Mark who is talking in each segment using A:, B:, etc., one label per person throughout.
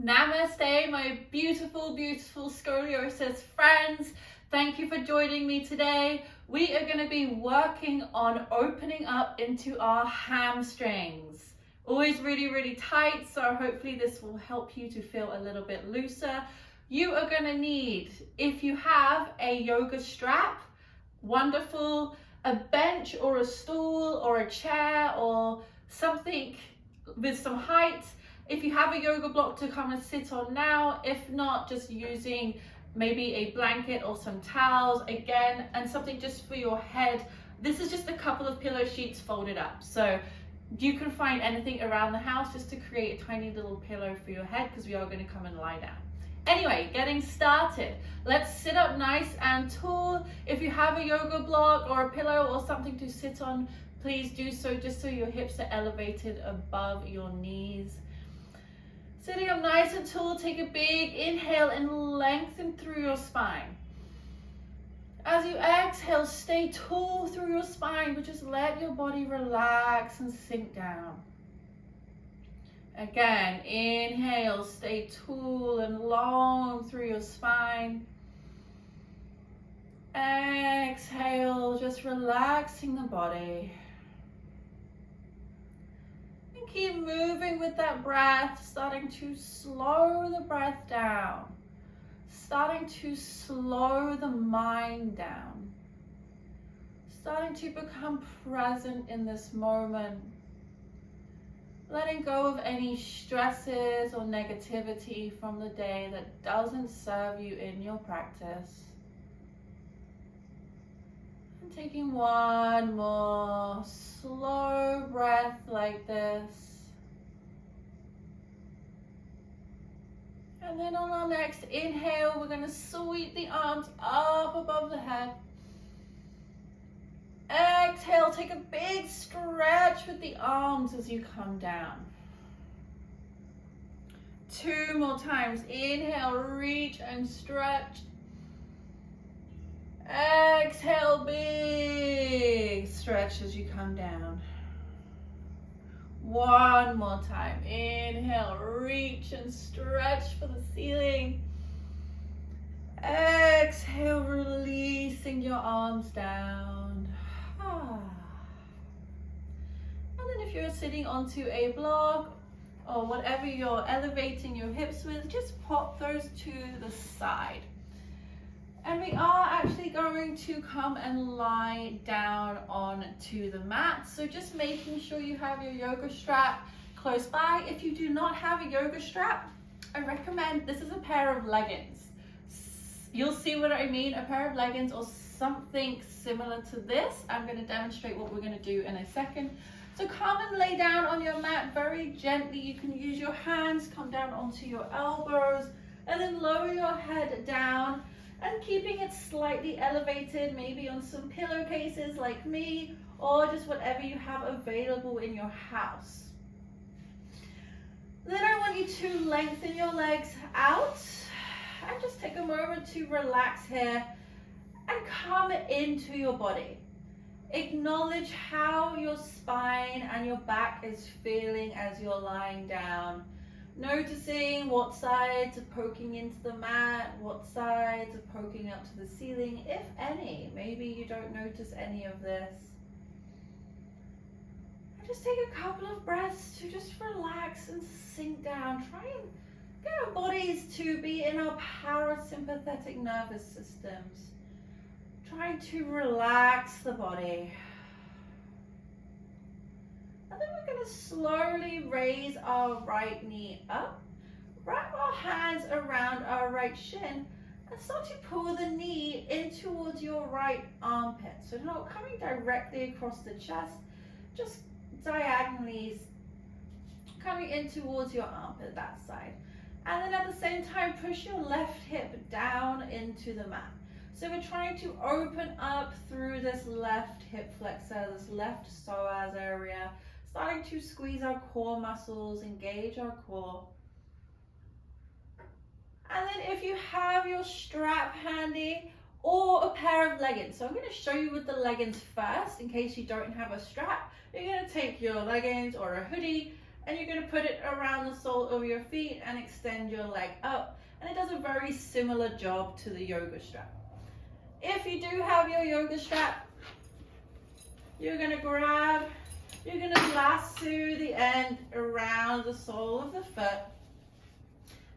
A: Namaste, my beautiful, beautiful scoliosis friends. Thank you for joining me today. We are going to be working on opening up into our hamstrings. Always really, really tight, so hopefully this will help you to feel a little bit looser. You are going to need, if you have a yoga strap, wonderful, a bench or a stool or a chair or something with some height. If you have a yoga block to come and sit on now, if not, just using maybe a blanket or some towels again, and something just for your head. This is just a couple of pillow sheets folded up. So you can find anything around the house just to create a tiny little pillow for your head, because we are going to come and lie down. Anyway, getting started. Let's sit up nice and tall. If you have a yoga block or a pillow or something to sit on, please do so, just so your hips are elevated above your knees. Sitting up nice and tall, take a big inhale and lengthen through your spine. As you exhale, stay tall through your spine, but just let your body relax and sink down. Again, inhale, stay tall and long through your spine. Exhale, just relaxing the body. Keep moving with that breath, starting to slow the breath down, starting to slow the mind down, starting to become present in this moment, letting go of any stresses or negativity from the day that doesn't serve you in your practice. And taking one more slow breath like this. And then on our next inhale, we're going to sweep the arms up above the head. Exhale, take a big stretch with the arms as you come down. 2 more times. Inhale, reach and stretch. Exhale, big stretch as you come down. 1 more time. Inhale, reach and stretch for the ceiling. Exhale, releasing your arms down. And then if you're sitting onto a block or whatever you're elevating your hips with, just pop those to the side. And we are actually going to come and lie down onto the mat. So just making sure you have your yoga strap close by. If you do not have a yoga strap, I recommend, this is a pair of leggings. You'll see what I mean, a pair of leggings or something similar to this. I'm going to demonstrate what we're going to do in a second. So come and lay down on your mat very gently. You can use your hands, come down onto your elbows, and then lower your head down. And keeping it slightly elevated, maybe on some pillowcases like me, or just whatever you have available in your house. Then I want you to lengthen your legs out and just take a moment to relax here and come into your body. Acknowledge how your spine and your back is feeling as you're lying down. Noticing what sides are poking into the mat, what sides are poking up to the ceiling, if any. Maybe you don't notice any of this. And just take a couple of breaths to just relax and sink down. Try and get our bodies to be in our parasympathetic nervous systems. Trying to relax the body. And then we're going to slowly raise our right knee up, wrap our hands around our right shin, and start to pull the knee in towards your right armpit. So not coming directly across the chest, just diagonally coming in towards your armpit, that side. And then at the same time, push your left hip down into the mat. So we're trying to open up through this left hip flexor, this left psoas area, starting to squeeze our core muscles, engage our core. And then if you have your strap handy or a pair of leggings. So I'm going to show you with the leggings first in case you don't have a strap. You're going to take your leggings or a hoodie and you're going to put it around the sole of your feet and extend your leg up, and it does a very similar job to the yoga strap. If you do have your yoga strap, you're going to lasso the end around the sole of the foot,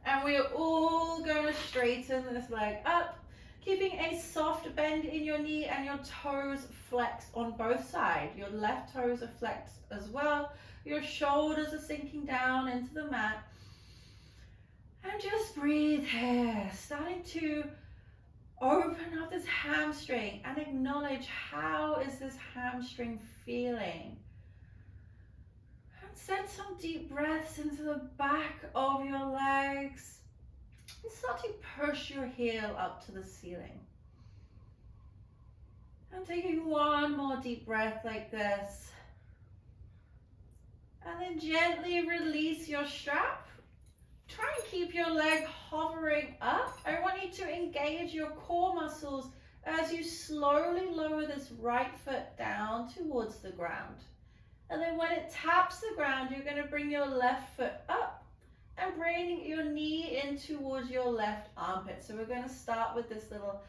A: and we are all going to straighten this leg up, keeping a soft bend in your knee and your toes flexed on both sides. Your left toes are flexed as well. Your shoulders are sinking down into the mat. And just breathe here, starting to open up this hamstring and acknowledge, how is this hamstring feeling? And send some deep breaths into the back of your legs. And start to push your heel up to the ceiling. And taking one more deep breath like this. And then gently release your strap. Try and keep your leg hovering up. I want you to engage your core muscles as you slowly lower this right foot down towards the ground. And then when it taps the ground, you're going to bring your left foot up and bring your knee in towards your left armpit. So we're going to start with this little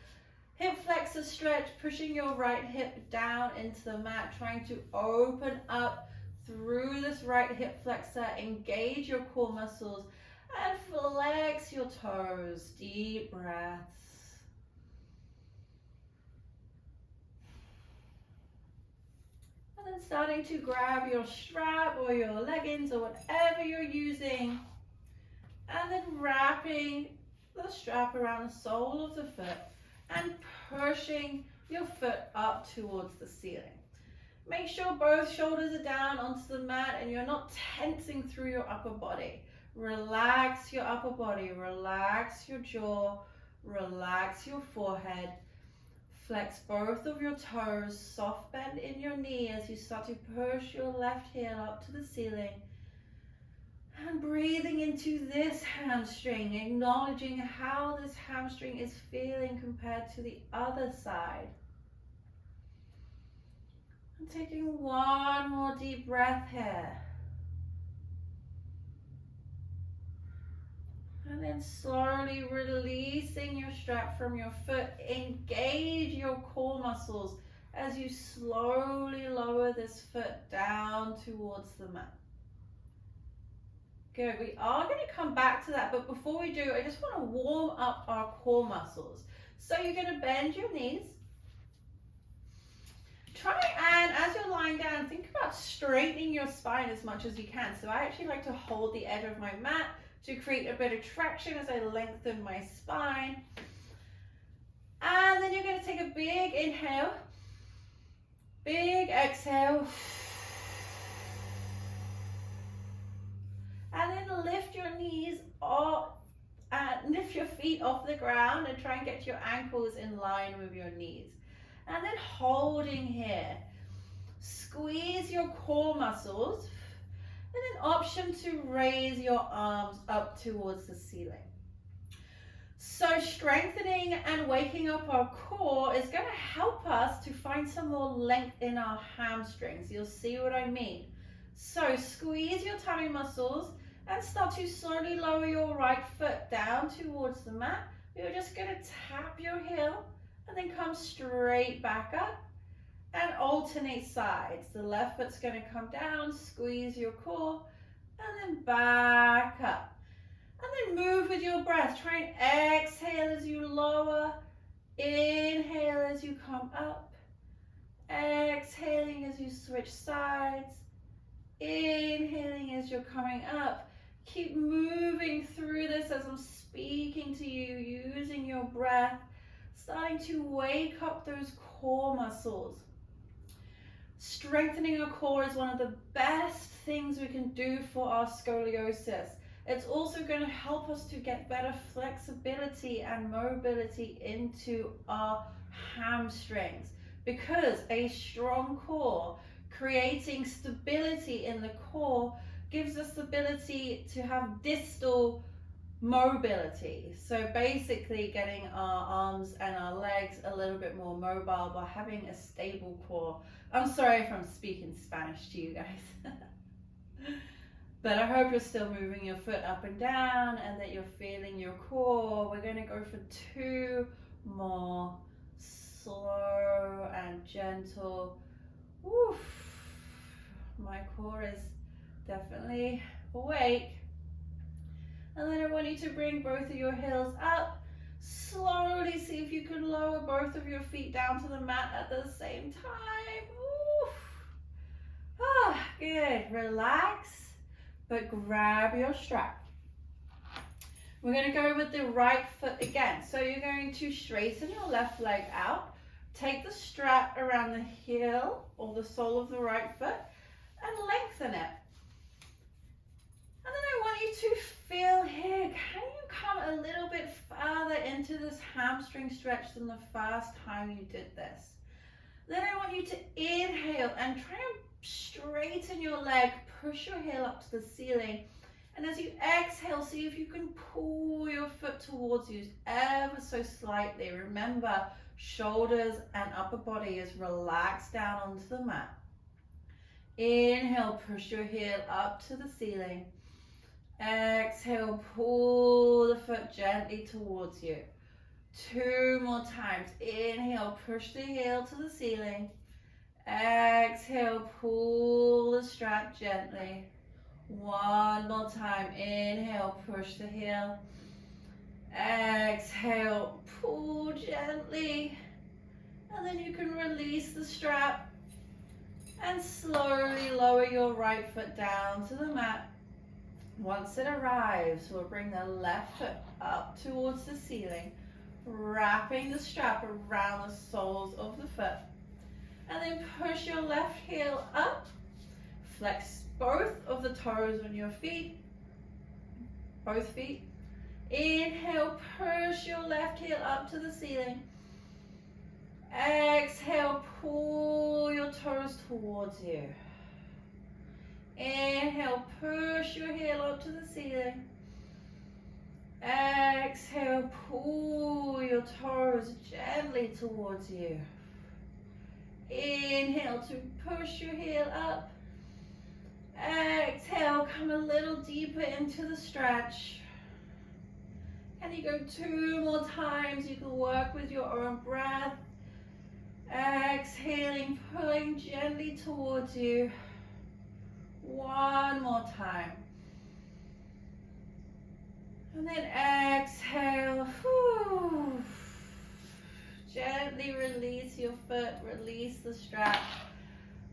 A: hip flexor stretch, pushing your right hip down into the mat, trying to open up through this right hip flexor, engage your core muscles, and flex your toes. Deep breaths. And then starting to grab your strap or your leggings or whatever you're using, and then wrapping the strap around the sole of the foot and pushing your foot up towards the ceiling. Make sure both shoulders are down onto the mat and you're not tensing through your upper body. Relax your upper body, relax your jaw, relax your forehead. Flex both of your toes, soft bend in your knee as you start to push your left heel up to the ceiling. And breathing into this hamstring, acknowledging how this hamstring is feeling compared to the other side. And taking one more deep breath here. And then slowly releasing your strap from your foot. Engage your core muscles as you slowly lower this foot down towards the mat. Good, we are going to come back to that, but before we do, I just want to warm up our core muscles. So you're going to bend your knees. Try and, as you're lying down, think about straightening your spine as much as you can. So I actually like to hold the edge of my mat to create a bit of traction as I lengthen my spine. And then you're going to take a big inhale, big exhale. And then lift your knees up and lift your feet off the ground and try and get your ankles in line with your knees. And then holding here, squeeze your core muscles, and then option to raise your arms up towards the ceiling. So strengthening and waking up our core is going to help us to find some more length in our hamstrings. You'll see what I mean. So squeeze your tummy muscles and start to slowly lower your right foot down towards the mat. You're just going to tap your heel and then come straight back up and alternate sides. The left foot's going to come down, squeeze your core, and then back up. And then move with your breath. Try and exhale as you lower, inhale as you come up, exhaling as you switch sides, inhaling as you're coming up. Keep moving through this as I'm speaking to you, using your breath, starting to wake up those core muscles. Strengthening our core is one of the best things we can do for our scoliosis. It's also going to help us to get better flexibility and mobility into our hamstrings, because a strong core, creating stability in the core, gives us the ability to have distal mobility. So basically getting our arms and our legs a little bit more mobile by having a stable core. I'm sorry if I'm speaking Spanish to you guys. But I hope you're still moving your foot up and down and that you're feeling your core. We're going to go for 2 more, slow and gentle. Oof. My core is definitely awake. And then I want you to bring both of your heels up. Slowly see if you can lower both of your feet down to the mat at the same time. Oof. Ah, good. Relax, but grab your strap. We're going to go with the right foot again. So you're going to straighten your left leg out. Take the strap around the heel or the sole of the right foot and lengthen it. And then I want you to feel here, can you come a little bit further into this hamstring stretch than the first time you did this? Then I want you to inhale and try and straighten your leg, push your heel up to the ceiling. And as you exhale, see if you can pull your foot towards you ever so slightly. Remember, shoulders and upper body is relaxed down onto the mat. Inhale, push your heel up to the ceiling. Exhale, pull the foot gently towards you. 2 more times. Inhale, push the heel to the ceiling. Exhale, pull the strap gently. 1 more time. Inhale, push the heel. Exhale, pull gently. And then you can release the strap and slowly lower your right foot down to the mat. Once it arrives, we'll bring the left foot up towards the ceiling, wrapping the strap around the soles of the foot. And then push your left heel up. Flex both of the toes on your feet, both feet. Inhale, push your left heel up to the ceiling. Exhale, pull your toes towards you. Inhale, push your heel up to the ceiling. Exhale, pull your toes gently towards you. Inhale to push your heel up. Exhale, come a little deeper into the stretch. And you go 2 more times. You can work with your own breath. Exhaling, pulling gently towards you. 1 more time. And then exhale. Whew. Gently release your foot, release the strap.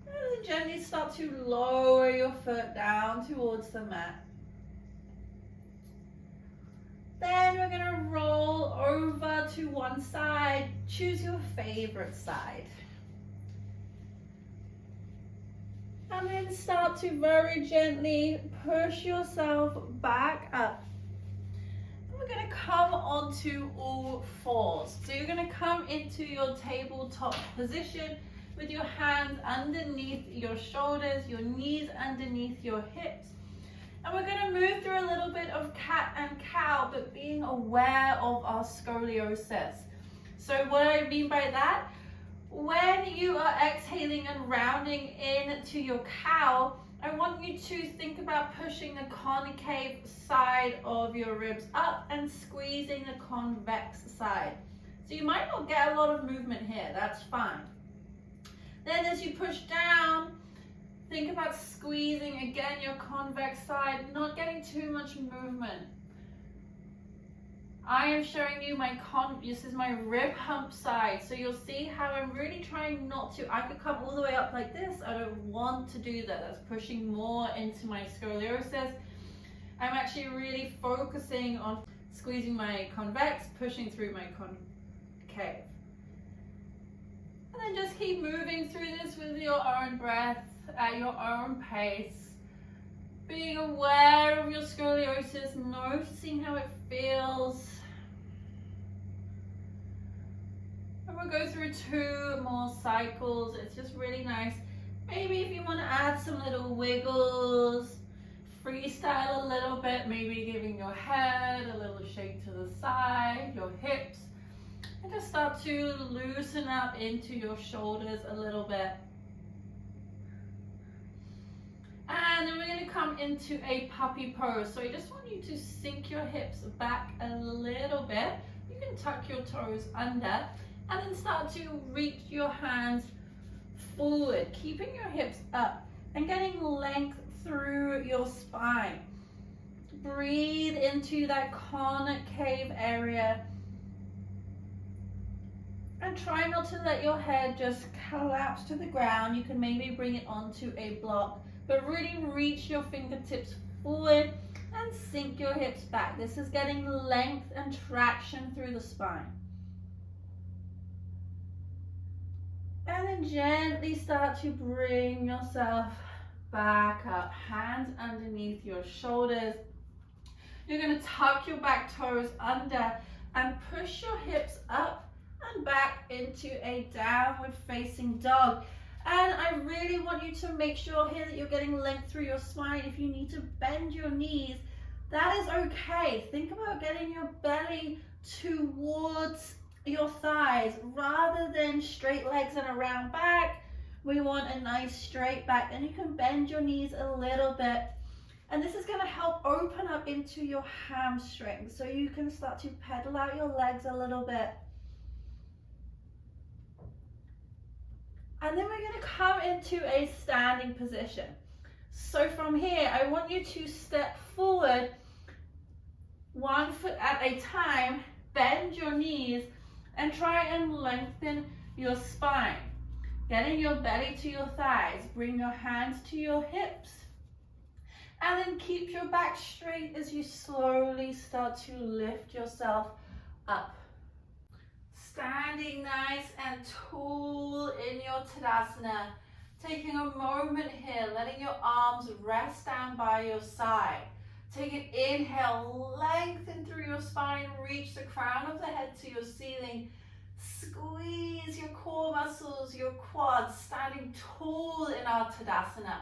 A: And then gently start to lower your foot down towards the mat. Then we're going to roll over to one side. Choose your favorite side. And then start to very gently push yourself back up. And we're going to come onto all fours. So you're going to come into your tabletop position with your hands underneath your shoulders, your knees underneath your hips. And we're going to move through a little bit of cat and cow, but being aware of our scoliosis. So what I mean by that, when you are exhaling and rounding into your cow, I want you to think about pushing the concave side of your ribs up and squeezing the convex side. So you might not get a lot of movement here, that's fine. Then as you push down, think about squeezing again your convex side, not getting too much movement. I am showing you this is my rib hump side. So you'll see how I'm really trying not to, I could come all the way up like this. I don't want to do that. That's pushing more into my scoliosis. I'm actually really focusing on squeezing my convex, pushing through my concave. And then just keep moving through this with your own breath at your own pace. Being aware of your scoliosis, noticing how it feels. And we'll go through 2 more cycles. It's just really nice. Maybe if you want to add some little wiggles, freestyle a little bit, maybe giving your head a little shake to the side, your hips, and just start to loosen up into your shoulders a little bit. And then we're going to come into a puppy pose. So I just want you to sink your hips back a little bit. You can tuck your toes under and then start to reach your hands forward, keeping your hips up and getting length through your spine. Breathe into that concave area and try not to let your head just collapse to the ground. You can maybe bring it onto a block, but really reach your fingertips forward and sink your hips back. This is getting length and traction through the spine. And then gently start to bring yourself back up, hands underneath your shoulders. You're going to tuck your back toes under and push your hips up and back into a downward facing dog. And I really want you to make sure here that you're getting length through your spine. If you need to bend your knees, that is okay. Think about getting your belly towards your thighs rather than straight legs and a round back. We want a nice straight back, and you can bend your knees a little bit. And this is going to help open up into your hamstrings, so you can start to pedal out your legs a little bit. And then we're going to come into a standing position. So from here, I want you to step forward 1 foot at a time, bend your knees, and try and lengthen your spine. Getting your belly to your thighs, bring your hands to your hips, and then keep your back straight as you slowly start to lift yourself up. Standing nice and tall in your Tadasana. Taking a moment here, letting your arms rest down by your side. Take an inhale, lengthen through your spine, reach the crown of the head to your ceiling. Squeeze your core muscles, your quads, standing tall in our Tadasana.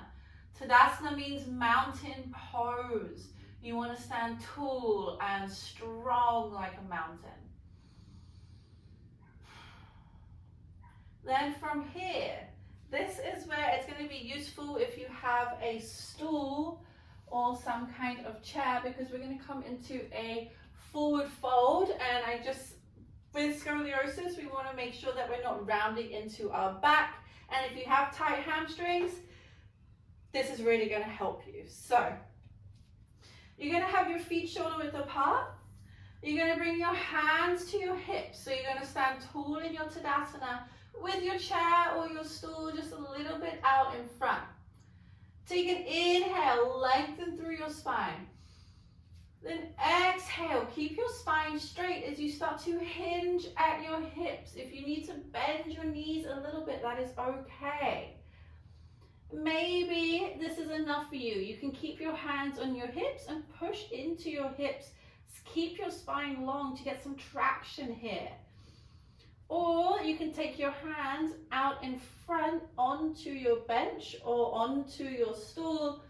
A: Tadasana means mountain pose. You want to stand tall and strong like a mountain. Then from here, this is where it's going to be useful if you have a stool or some kind of chair, because we're going to come into a forward fold. And with scoliosis, we want to make sure that we're not rounding into our back. And if you have tight hamstrings, this is really going to help you. So you're going to have your feet shoulder width apart. You're going to bring your hands to your hips. So you're going to stand tall in your Tadasana with your chair or your stool just a little bit out in front. Take an inhale, lengthen through your spine. Then exhale, keep your spine straight as you start to hinge at your hips. If you need to bend your knees a little bit, that is okay. Maybe this is enough for you. You can keep your hands on your hips and push into your hips. Keep your spine long to get some traction here. Or you can take your hands out in front onto your bench or onto your stool.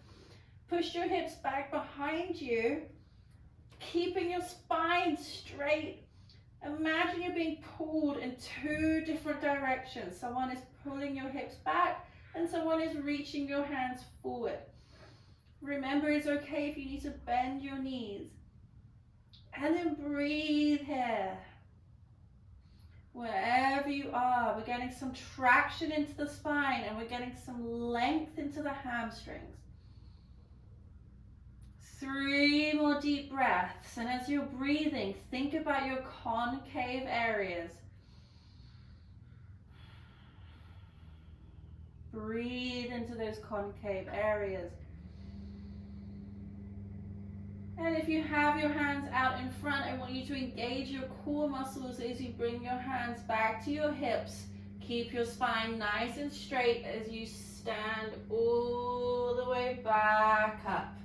A: Push your hips back behind you, keeping your spine straight. Imagine you're being pulled in 2 different directions. Someone is pulling your hips back and someone is reaching your hands forward. Remember, it's okay if you need to bend your knees. And then breathe here. Wherever you are, we're getting some traction into the spine and we're getting some length into the hamstrings. 3 more deep breaths, and as you're breathing, think about your concave areas. Breathe into those concave areas. And if you have your hands out in front, I want you to engage your core muscles as you bring your hands back to your hips. Keep your spine nice and straight as you stand all the way back up.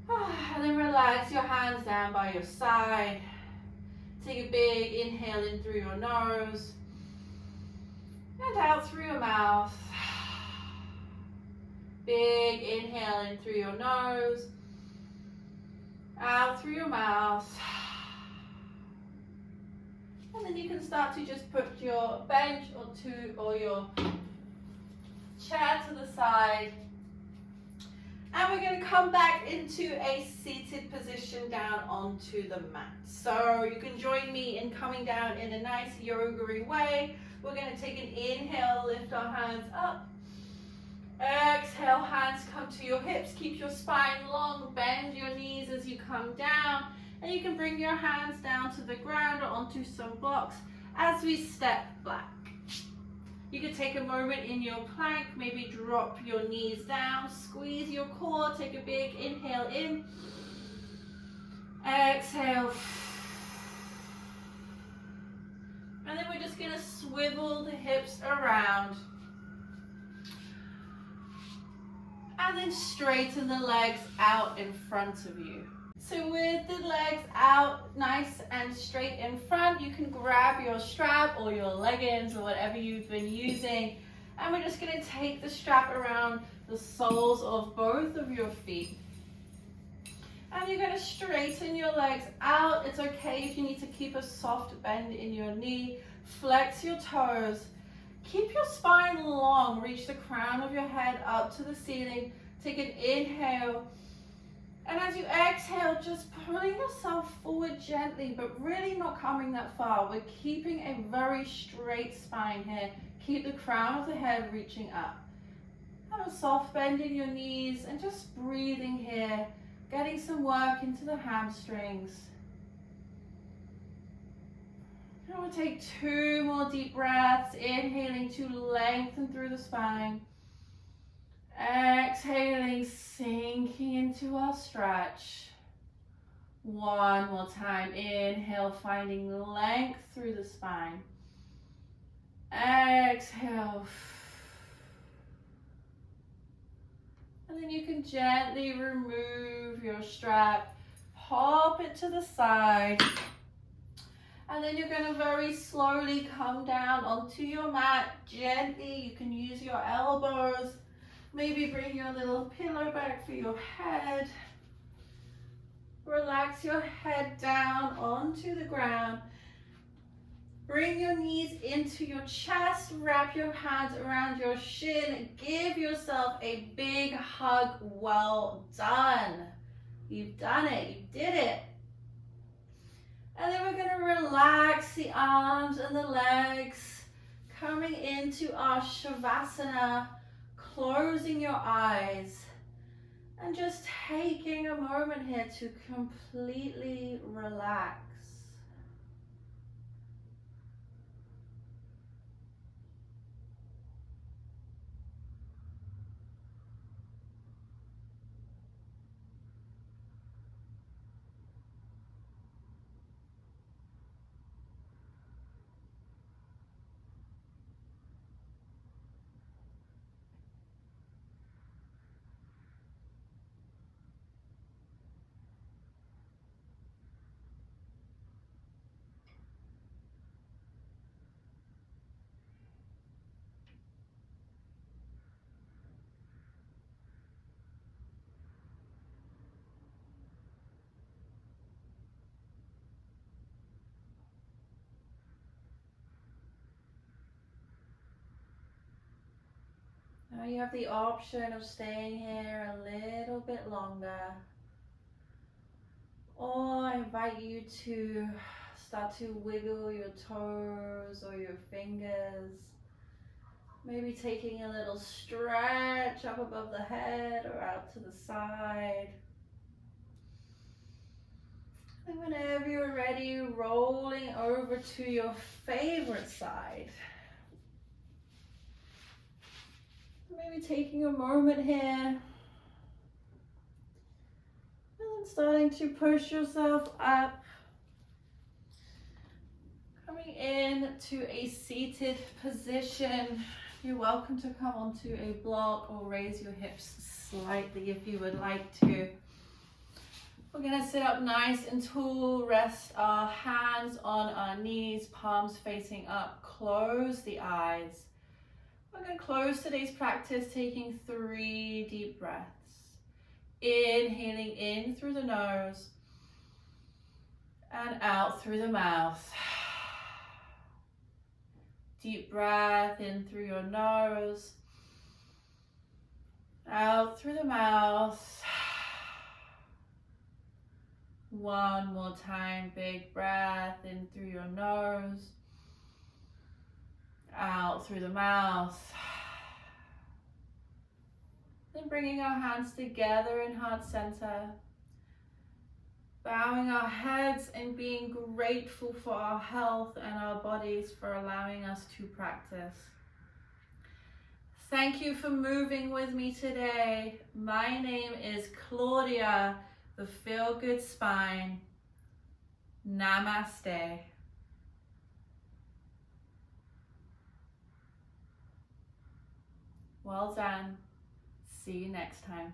A: And then relax your hands down by your side. Take a big inhale in through your nose and out through your mouth. Big inhale in through your nose, out through your mouth. And then you can start to just put your bench or your chair to the side And we're going to come back into a seated position down onto the mat. So you can join me in coming down in a nice yoga-y way. We're going to take an inhale, lift our hands up. Exhale, hands come to your hips. Keep your spine long, bend your knees as you come down. And you can bring your hands down to the ground or onto some blocks as we step back. You can take a moment in your plank, maybe drop your knees down, squeeze your core, take a big inhale in, exhale. And then we're just going to swivel the hips around. And then straighten the legs out in front of you. So with the legs out nice and straight in front, you can grab your strap or your leggings or whatever you've been using. And we're just going to take the strap around the soles of both of your feet. And you're going to straighten your legs out. It's okay if you need to keep a soft bend in your knee. Flex your toes. Keep your spine long. Reach the crown of your head up to the ceiling. Take an inhale. And as you exhale, just pulling yourself forward gently, but really not coming that far. We're keeping a very straight spine here. Keep the crown of the head reaching up. Have a soft bend in your knees and just breathing here, getting some work into the hamstrings. And we'll take 2 more deep breaths, inhaling to lengthen through the spine. Exhaling, sinking into our stretch. 1 more time. Inhale, finding length through the spine. Exhale. And then you can gently remove your strap. Pop it to the side. And then you're going to very slowly come down onto your mat. Gently, you can use your elbows. Maybe bring your little pillow back for your head. Relax your head down onto the ground. Bring your knees into your chest. Wrap your hands around your shin. Give yourself a big hug. Well done. You've done it. You did it. And then we're going to relax the arms and the legs. Coming into our Savasana. Closing your eyes and just taking a moment here to completely relax. Now you have the option of staying here a little bit longer, or I invite you to start to wiggle your toes or your fingers, maybe taking a little stretch up above the head or out to the side. And whenever you're ready, rolling over to your favorite side. Maybe taking a moment here and then starting to push yourself up, coming in to a seated position. You're welcome to come onto a block or raise your hips slightly if you would like to. We're going to sit up nice and tall, rest our hands on our knees, palms facing up, close the eyes. We're going to close today's practice taking 3 deep breaths. Inhaling in through the nose and out through the mouth. Deep breath in through your nose Out through the mouth. One more time, big breath in through your nose. Out through the mouth. Then bringing our hands together in heart center. Bowing our heads and being grateful for our health and our bodies for allowing us to practice. Thank you for moving with me today. My name is Claudia, the Feel Good Spine. Namaste. Well done. See you next time.